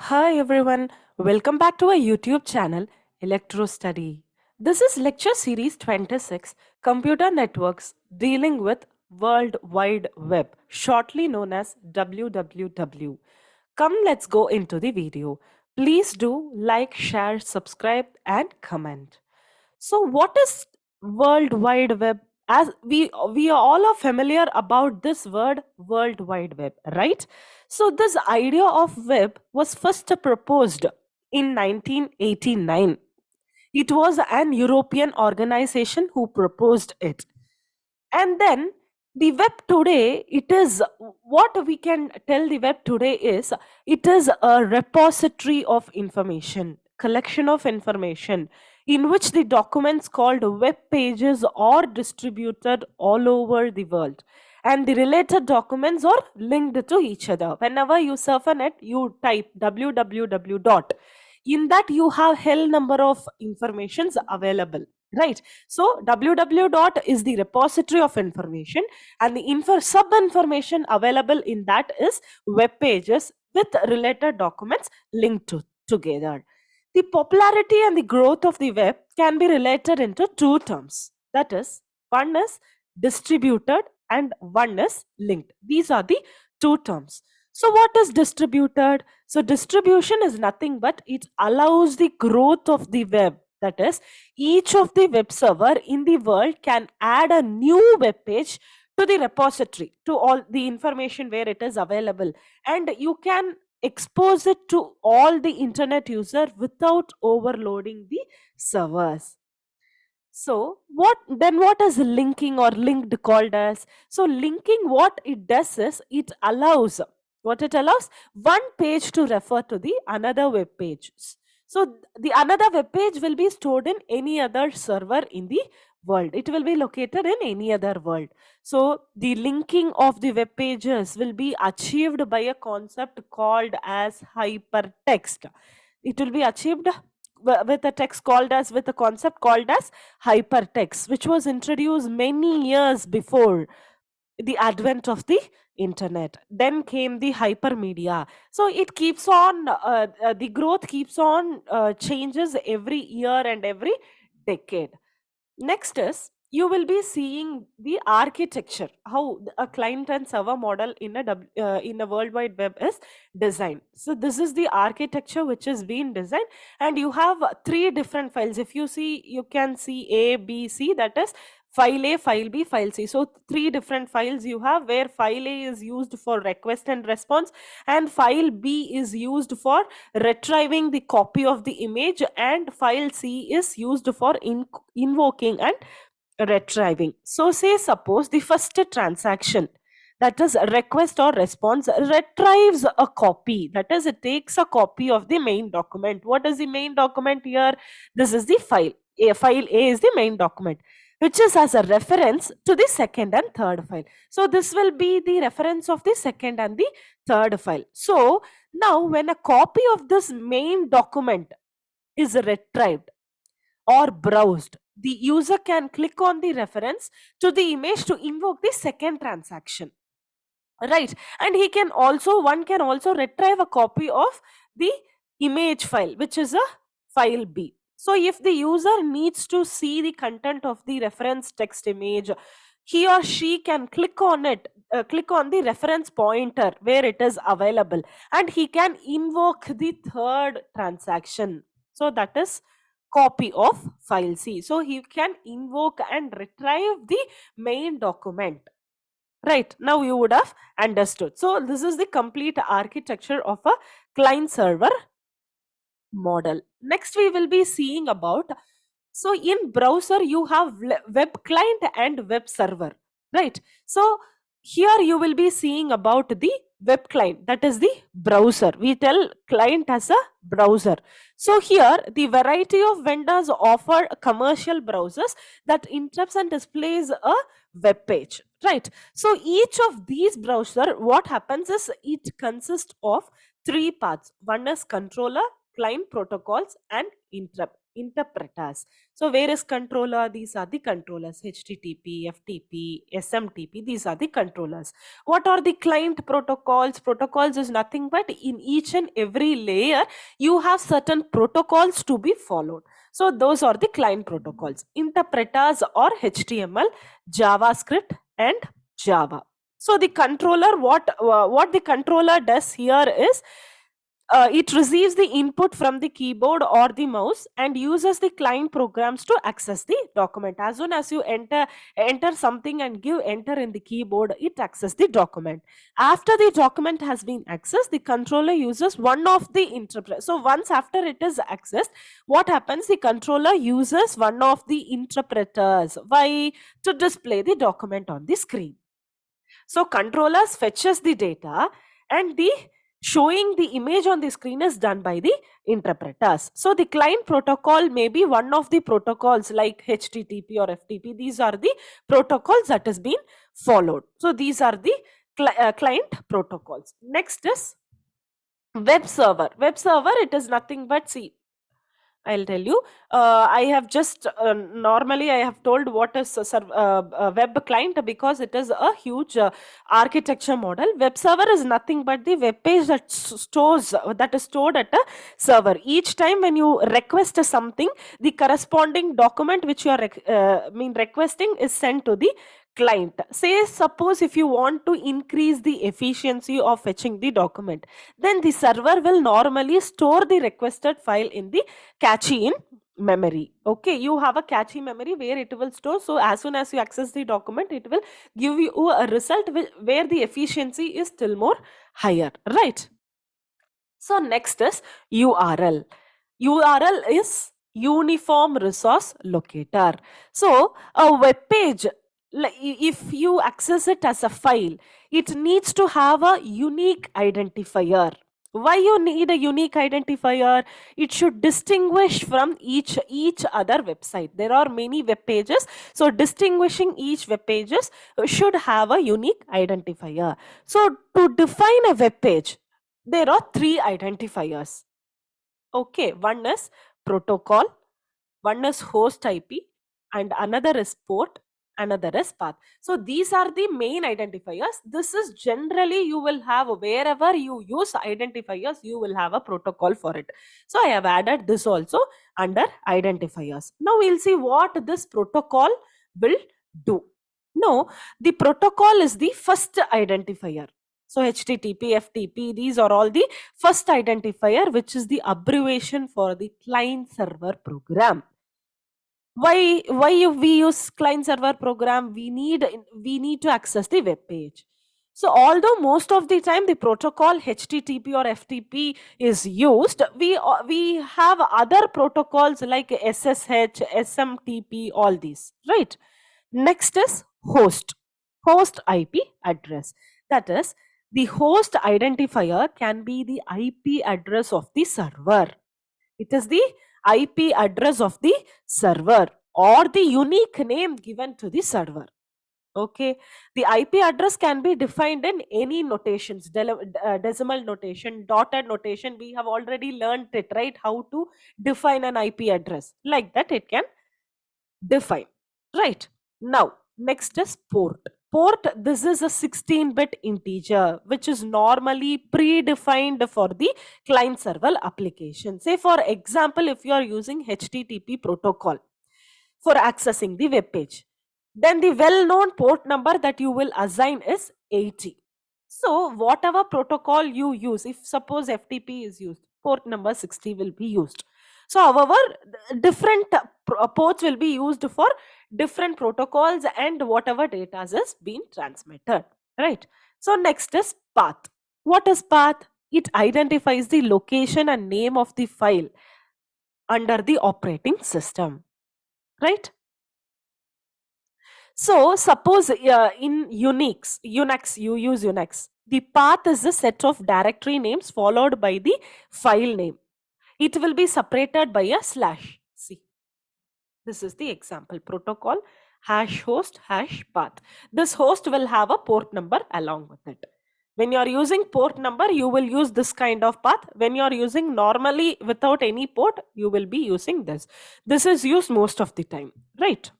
Hi everyone, welcome back to our YouTube channel Electro Study. This is lecture series 26 Computer Networks dealing with World Wide Web, shortly known as WWW. Come, let's go into the video. Please do like, share, subscribe, and comment. So, what is World Wide Web? As we all are familiar about this word World Wide Web, right? So, this idea of web was first proposed in 1989. It was an European organization who proposed it. And then the web today, it is what we can tell the web today is it is a repository of information, collection of information in which the documents called web pages are distributed all over the world, and the related documents are linked to each other. Whenever you surf a net, you type www dot, in that you have hell number of informations available, right? So www dot is the repository of information, and the sub information available in that is web pages with related documents linked together. The popularity and the growth of the web can be related into two terms. That is, one is distributed and one is linked. These are the two terms. So, what is distributed? So, distribution is nothing but it allows the growth of the web. That is, each of the web server in the world can add a new web page to the repository, to all the information where it is available, and you can expose it to all the internet user without overloading the servers. So what is linking or linked called as? So linking, what it does is it allows one page to refer to the another web page. So the another web page will be stored in any other server in the world. It will be located in any other world. So the linking of the web pages will be achieved by a concept called as hypertext. It will be achieved with a text called as with a concept called as hypertext, which was introduced many years before the advent of the internet. Then came the hypermedia. So it keeps on the growth keeps on changes every year and every decade. Next is you will be seeing the architecture, how a client and server model in in a world wide web is designed. So this is the architecture which is being designed, and you have three different files. If you see, you can see A, B, C. That is file A, file B, file C. So three different files you have, where file A is used for request and response, and file B is used for retrieving the copy of the image, and file C is used for invoking and retrieving. So say suppose the first transaction, that is request or response, retrieves a copy. That is, it takes a copy of the main document. What is the main document here? This is the file. File A is the main document, which is as a reference to the second and third file. So this will be the reference of the second and the third file. So now when a copy of this main document is retrieved or browsed, the user can click on the reference to the image to invoke the second transaction, right? And one can also retrieve a copy of the image file, which is a file B. So if the user needs to see the content of the reference text image, he or she can click on the reference pointer where it is available, and he can invoke the third transaction. So that is copy of file C. So he can invoke and retrieve the main document. Right, now you would have understood. So this is the complete architecture of a client server model. Next we will be seeing about, so in browser you have web client and web server, right? So here you will be seeing about the web client, that is the browser. We tell client as a browser. So here the variety of vendors offer commercial browsers that interrupts and displays a web page, right? So each of these browser, what happens is it consists of three parts. One is controller, client protocols, and interrupt. interpreters. So where is controller? These are the controllers: HTTP, FTP, SMTP. These are the controllers. What are the client protocols? Protocols is nothing but in each and every layer you have certain protocols to be followed. So those are the client protocols. Interpreters are HTML, JavaScript, and Java. So the controller, what the controller does here is, it receives the input from the keyboard or the mouse and uses the client programs to access the document. As soon as you enter something and give enter in the keyboard, it accesses the document. After the document has been accessed, the controller uses one of the interpreters. So once after it is accessed, what happens? The controller uses one of the interpreters. Why? To display the document on the screen. So controllers fetches the data, and the showing the image on the screen is done by the interpreters. So the client protocol may be one of the protocols like HTTP or FTP. These are the protocols that has been followed. So these are the client protocols. Next is web server. Web server, it is nothing but, see, I'll tell you. I have just normally I have told what is a web client, because it is a huge architecture model. Web server is nothing but the web page that is stored at a server. Each time when you request something, the corresponding document which you are requesting is sent to the client. Say, suppose if you want to increase the efficiency of fetching the document, then the server will normally store the requested file in the cache in memory. Okay, you have a cache memory where it will store. So as soon as you access the document, it will give you a result where the efficiency is still more higher, right? So next is URL. URL is Uniform Resource Locator. So a web page, if you access it as a file, it needs to have a unique identifier. Why you need a unique identifier? It should distinguish from each other website. There are many web pages, so distinguishing each web pages should have a unique identifier. So to define a web page, there are three identifiers. Okay, one is protocol, one is host IP, and another is port, another is path. So these are the main identifiers. This is generally you will have, wherever you use identifiers, you will have a protocol for it. So I have added this also under identifiers. Now we'll see what this protocol will do. No, the protocol is the first identifier. So HTTP, FTP, these are all the first identifier, which is the abbreviation for the client server program. Why we use client server program? We need to access the web page. So although most of the time the protocol HTTP or FTP is used, we have other protocols like SSH, SMTP, all these, right? Next is host IP address. That is, the host identifier can be the IP address of the server. It is the IP address of the server or the unique name given to the server. Okay, the IP address can be defined in any notations, decimal notation, dotted notation. We have already learned it, right? How to define an IP address. Like that, it can define, right? Now, next is port. Port, this is a 16-bit integer which is normally predefined for the client server application. Say for example, if you are using HTTP protocol for accessing the web page, then the well-known port number that you will assign is 80. So whatever protocol you use, if suppose FTP is used, port number 60 will be used. So however, different ports will be used for different protocols and whatever data is being transmitted, right? So next is path. What is path? It identifies the location and name of the file under the operating system, right? So suppose in Unix, you use Unix. The path is a set of directory names followed by the file name. It will be separated by a slash. See, this is the example protocol hash host hash path. This host will have a port number along with it. When you are using port number, you will use this kind of path. When you are using normally without any port, you will be using this. This is used most of the time, right?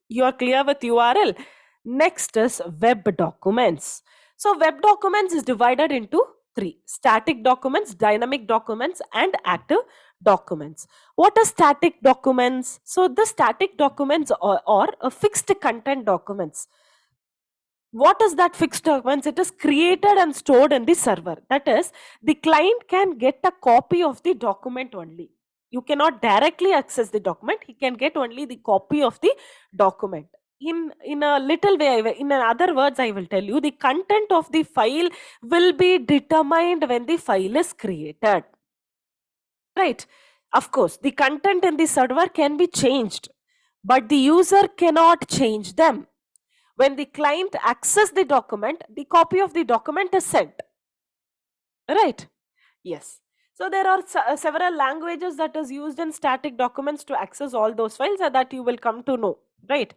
You are clear with URL. Next is web documents. So web documents is divided into three: static documents, dynamic documents, and active documents. What are static documents? So the static documents are a fixed content documents. What is that fixed documents? It is created and stored in the server. That is, the client can get a copy of the document only. You cannot directly access the document. He can get only the copy of the document. In a little way, in other words, I will tell you, the content of the file will be determined when the file is created. Right? Of course, the content in the server can be changed, but the user cannot change them. When the client access the document, the copy of the document is sent. Right? Yes. So there are several languages that is used in static documents to access all those files, and that you will come to know. Right?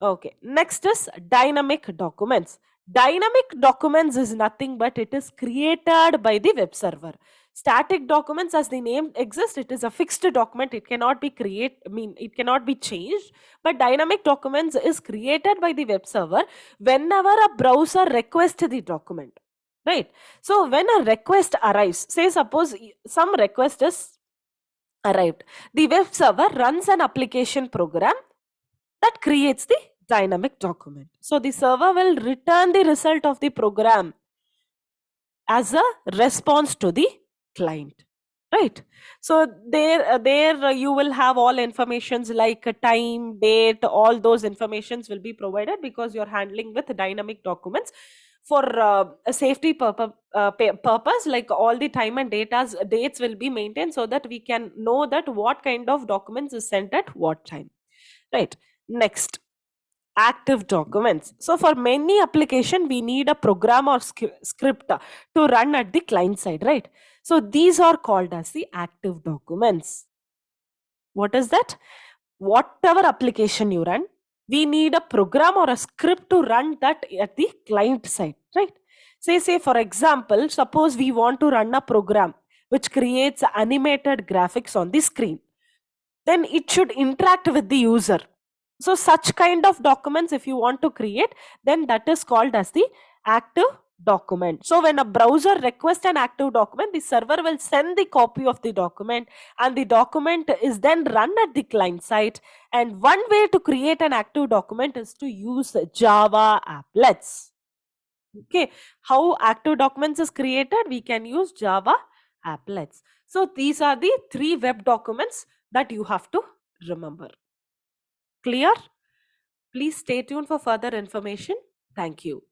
Okay. Next is dynamic documents. Dynamic documents is nothing but it is created by the web server. Static documents, as the name exists, it is a fixed document. It cannot be it cannot be changed. But dynamic documents is created by the web server whenever a browser requests the document. Right? So when a request arrives, say suppose some request is arrived, the web server runs an application program that creates the dynamic document. So the server will return the result of the program as a response to the client, right? So there you will have all informations like time, date, all those informations will be provided, because you're handling with dynamic documents for a safety purpose. Like all the time and dates will be maintained, so that we can know that what kind of documents is sent at what time, right? Next, active documents. So for many application, we need a program or script to run at the client side, right? So these are called as the active documents. What is that? Whatever application you run, we need a program or a script to run that at the client side, right? Say for example, suppose we want to run a program which creates animated graphics on the screen, then it should interact with the user. So such kind of documents, if you want to create, then that is called as the active document. So when a browser requests an active document, the server will send the copy of the document, and the document is then run at the client side. And one way to create an active document is to use Java applets. Okay, how active documents is created? We can use Java applets. So these are the three web documents that you have to remember. Clear? Please stay tuned for further information. Thank you.